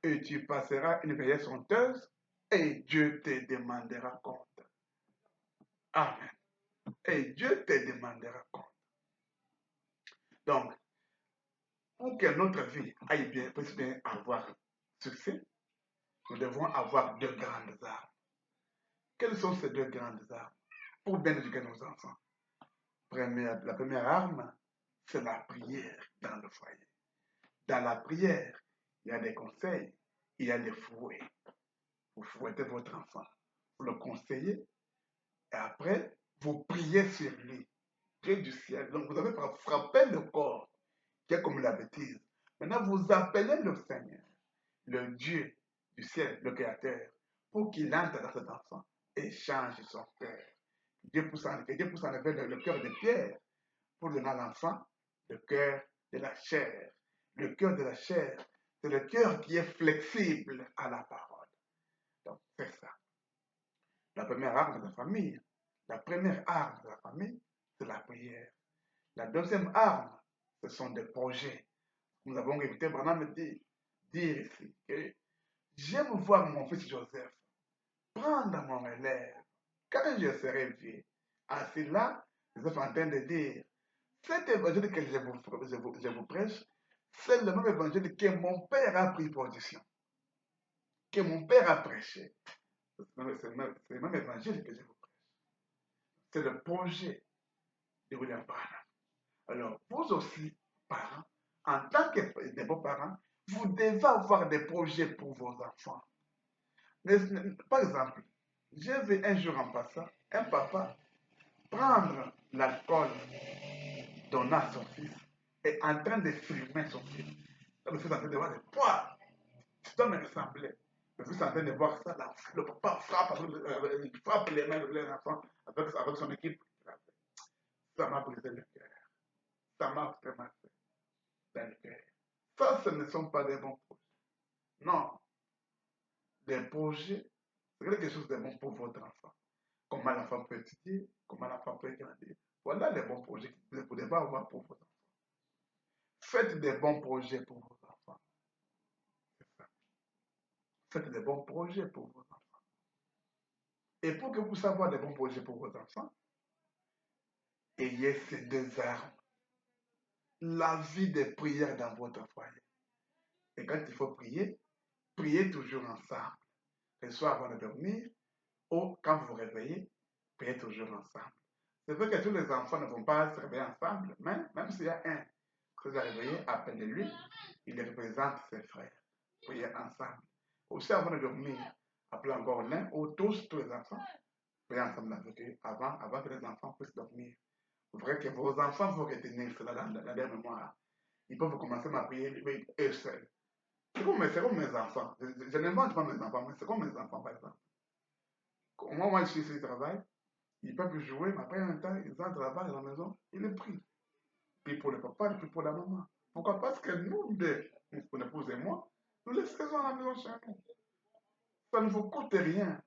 et tu passeras une vieillesse honteuse et Dieu te demandera compte. Amen. Et Dieu te demandera compte. Donc, pour que notre vie puisse bien avoir succès, nous devons avoir deux grandes armes. Quelles sont ces deux grandes armes pour bien éduquer nos enfants? La première arme, c'est la prière dans le foyer. Dans la prière, il y a des conseils, il y a des fouets. Vous fouettez votre enfant, vous le conseillez, et après, vous priez sur lui. Dieu du ciel. Donc, vous avez frappé le corps, qui est comme la bêtise. Maintenant, vous appelez le Seigneur, le Dieu du ciel, le Créateur, pour qu'il entre dans cet enfant et change son cœur. Dieu pousse enlever le cœur de pierre pour donner à l'enfant le cœur de la chair. Le cœur de la chair, c'est le cœur qui est flexible à la parole. Donc, c'est ça. La première arme de la famille, la première arme de la famille, c'est la prière. La deuxième arme, ce sont des projets. Nous avons écouté Branham dire ici que j'aime voir mon fils Joseph prendre mon relève quand je serai vieux. Ainsi là, Joseph est en train de dire, cet évangile que je vous prêche, c'est le même évangile que mon père a pris position, que mon père a prêché. C'est le même évangile que je vous prêche. C'est le projet de William Branham. Alors, vous aussi, parents, en tant que des beaux-parents, vous devez avoir des projets pour vos enfants. Par exemple, j'ai vu un jour en passant un papa prendre l'alcool donné à son fils et en train de filmer son fils. Le fils est en train de voir le poids. Tu dois me ressembler. Le fils est en train de voir ça. Le papa frappe les mains de l'enfant avec son équipe. Ça m'a brisé le cœur. Ça m'a vraiment fait dans le cœur. Ça, ce ne sont pas des bons projets. Non. Des projets, c'est quelque chose de bon pour votre enfant. Comment l'enfant peut étudier, comment l'enfant peut grandir. Voilà les bons projets que vous devez avoir pour vos enfants. Faites des bons projets pour vos enfants. C'est ça. Faites des bons projets pour vos enfants. Et pour que vous puissiez avoir des bons projets pour vos enfants, ayez ces deux armes. La vie de prière dans votre foyer. Et quand il faut prier, priez toujours ensemble. Le soir avant de dormir, ou quand vous vous réveillez, priez toujours ensemble. C'est vrai que tous les enfants ne vont pas se réveiller ensemble, mais même s'il y a un qui s'est réveillé, appelez-lui, il représente ses frères. Priez ensemble. Aussi avant de dormir, appelez encore l'un ou tous les enfants, priez ensemble avec eux avant que les enfants puissent dormir. Vous verrez que vos enfants vont retenir cela dans leur mémoire. Ils peuvent commencer à prier eux seuls. C'est comme mes enfants. Je n'invente pas mes enfants, mais c'est comme mes enfants, par exemple. Au moment où je suis ici, je travaille, ils peuvent jouer, mais après un temps, ils entrent là-bas à la maison, ils les prient. Puis pour le papa, puis pour la maman. Pourquoi? Parce que nous deux, mon épouse et moi, nous les faisons à la maison chez nous. Ça ne vous coûte rien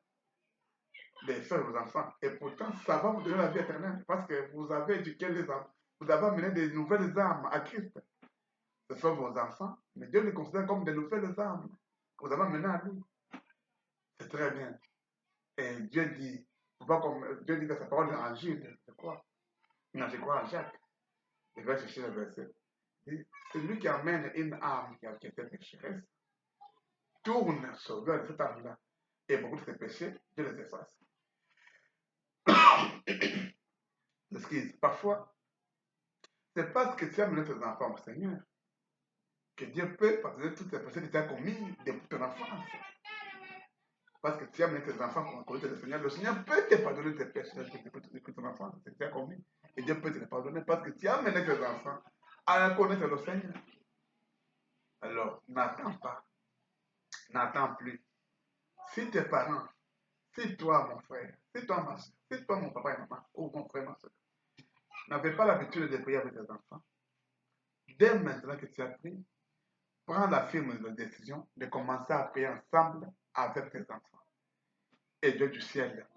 de faire vos enfants. Et pourtant, ça va vous donner la vie éternelle. Parce que vous avez éduqué les enfants. Vous avez amené des nouvelles âmes à Christ. Ce sont vos enfants, mais Dieu les considère comme des nouvelles âmes que vous avez amenées à lui. C'est très bien. Et Dieu dit, pas comme Dieu dit dans sa parole en Jude, je crois. Non, je crois en Jacques. Je vais chercher le verset. Il dit, celui qui amène une âme qui a été pécheresse, tourne sauveur de cette âme-là. Et beaucoup de ses péchés, Dieu les efface. Excuse, parfois, c'est parce que tu as amené tes enfants au Seigneur que Dieu peut pardonner toutes les personnes que tu as commises depuis ton enfance. Parce que tu as mené tes enfants pour connaître le Seigneur peut te pardonner tes péchés depuis ton enfance, que tu as commis. Et Dieu peut te les pardonner parce que tu as mené tes enfants à connaître le Seigneur. Alors, n'attends pas, n'attends plus. Si tes parents, si toi, mon frère, si toi, ma soeur, si toi, mon papa et maman, ou mon frère, ma soeur, n'avez pas l'habitude de prier avec tes enfants, dès maintenant que tu as pris, prends la firme décision de commencer à prier ensemble avec tes enfants. Et Dieu du ciel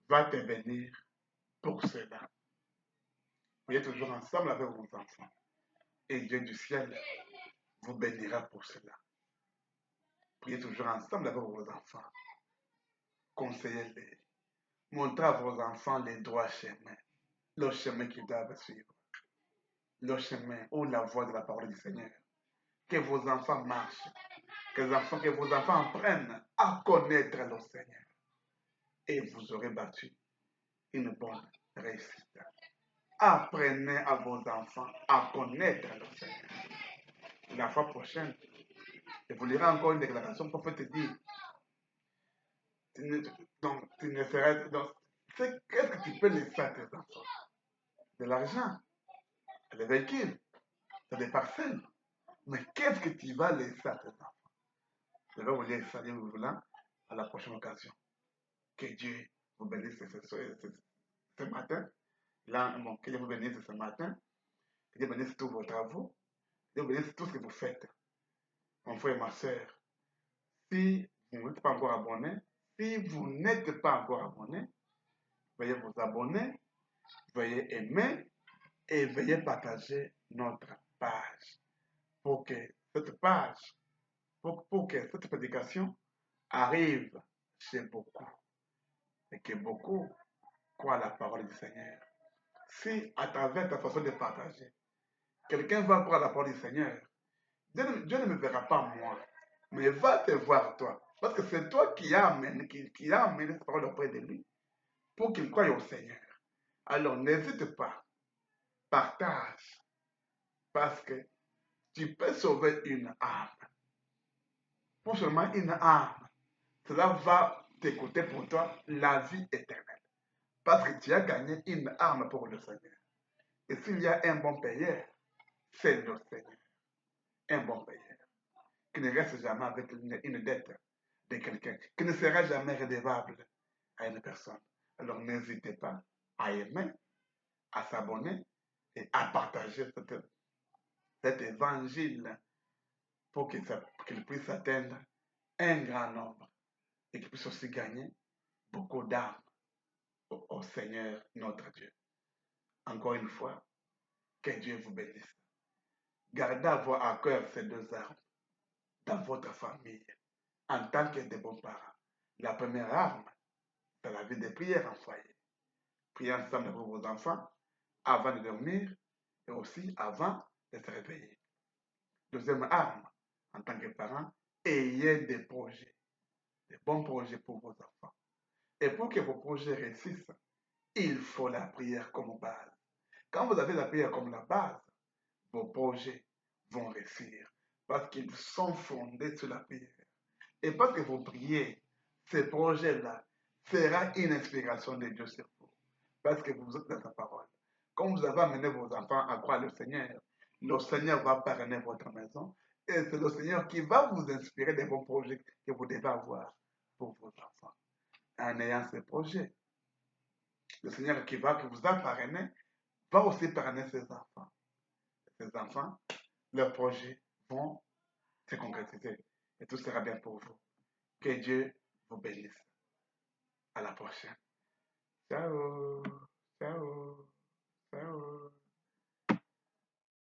va te bénir pour cela. Priez toujours ensemble avec vos enfants. Et Dieu du ciel vous bénira pour cela. Priez toujours ensemble avec vos enfants. Conseillez-les. Montrez à vos enfants les droits chemins, le chemin qu'ils doivent suivre, le chemin ou la voie de la parole du Seigneur. Que vos enfants marchent, que vos enfants apprennent à connaître le Seigneur. Et vous aurez battu une bonne réussite. Apprenez à vos enfants à connaître le Seigneur. La fois prochaine, je vous lirai encore une déclaration pour te dire. Donc, tu ne serais. Donc, qu'est-ce que tu peux laisser à tes enfants? De l'argent, des véhicules, des parcelles. Mais qu'est-ce que tu vas laisser à tes enfants? Je vais vous lire ça, Dieu voulant, à la prochaine occasion. Que Dieu vous bénisse ce matin. Là, que Dieu vous bénisse ce matin. Que Dieu bénisse tous vos travaux. Que Dieu bénisse tout ce que vous faites. Mon frère et ma soeur, si vous n'êtes pas encore abonné, si vous n'êtes pas encore abonné, veuillez vous abonner, veuillez aimer et veuillez partager notre page pour que cette page, pour que cette prédication arrive chez beaucoup et que beaucoup croient la parole du Seigneur. Si à travers ta façon de partager, quelqu'un va croire la parole du Seigneur, Dieu ne me verra pas moi, mais va te voir toi. Parce que c'est toi qui as amené cette parole auprès de lui pour qu'il croie au Seigneur. Alors n'hésite pas, partage, parce que tu peux sauver une âme. Pour seulement une âme, cela va te coûter pour toi la vie éternelle. Parce que tu as gagné une âme pour le Seigneur. Et s'il y a un bon payeur, c'est le Seigneur. Un bon payeur. Qui ne reste jamais avec une dette de quelqu'un. Qui ne sera jamais redevable à une personne. Alors n'hésitez pas à aimer, à s'abonner et à partager cet évangile pour qu'il puisse atteindre un grand nombre et qu'il puisse aussi gagner beaucoup d'âmes au Seigneur notre Dieu. Encore une fois, que Dieu vous bénisse. Gardez à cœur ces deux armes dans votre famille en tant que de bons parents. La première arme, c'est la vie de prière en foyer. Priez ensemble avec vos enfants avant de dormir et aussi avant de se réveiller. Deuxième arme, en tant que parent, ayez des projets, des bons projets pour vos enfants. Et pour que vos projets réussissent, il faut la prière comme base. Quand vous avez la prière comme la base, vos projets vont réussir parce qu'ils sont fondés sur la prière. Et parce que vous priez, ces projets-là sera une inspiration de Dieu sur vous. Parce que vous êtes dans sa parole. Comme vous avez amené vos enfants à croire le Seigneur va parrainer votre maison. Et c'est le Seigneur qui va vous inspirer des bons projets que vous devez avoir pour vos enfants. En ayant ces projets, le Seigneur qui vous a parrainé va aussi parrainer ses enfants. Ces enfants, leurs projets vont se concrétiser et tout sera bien pour vous. Que Dieu vous bénisse. À la prochaine. Ciao.